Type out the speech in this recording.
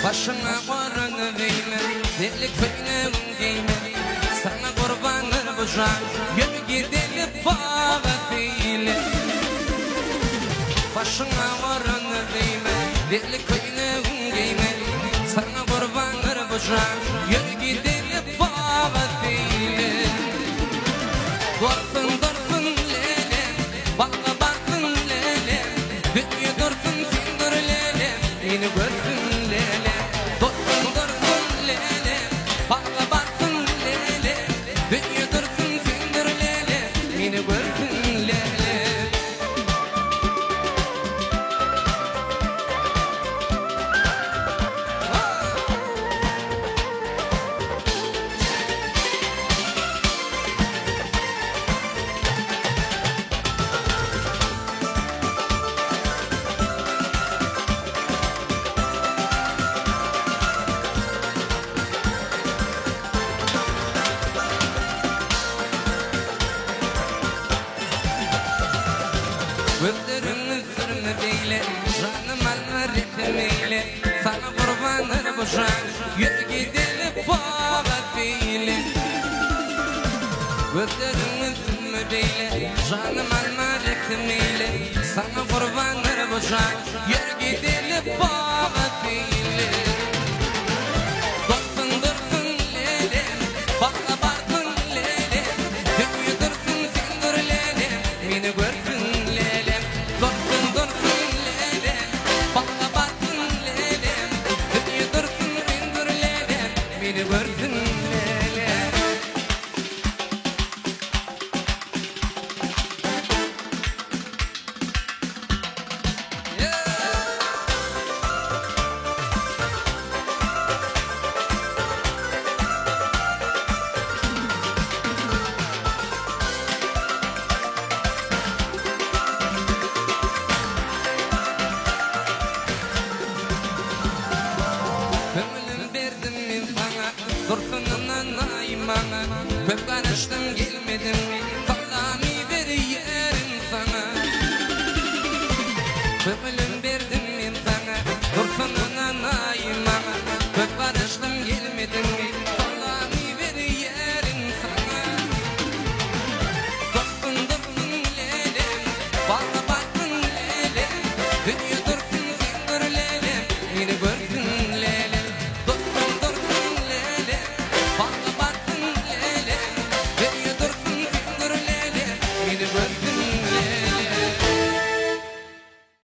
Başına varını giyme, deli köyüne giyme. Sana kurbanır bu can, yürü gidelim bağa fiili. Başına varını giyme, deli köyüne giyme. Sana kurbanır bu can, yürü gidelim bağa fiili. Dorsun dorsun lele, bakla bakın lele. Dünya dorsun sindir lele, beni görsün lele. Dorsun dorsun lele, bakla bakın lele. Dünya dorsun sindir lele, beni görsün lele. Gözlerini sürme beyle, canım alma ritmiyle. Sana kurbanır bu can, yürü gidelim bağa fiili. Gözlerini sürme beyle, canım alma ritmiyle. Sana kurbanır bu can, yürü gidelim bağa fiili. Dursun dursun lele, bakla bakın lele. Dünya dursun sindir lele, beni görsün lele. Dursun dursun lele, bakla bakın lele. Dünya dursun sindir lele, beni görsün lele. Kömülüm verdim men sana, dursunundan naimana. Köp karıştım gelmedim mi,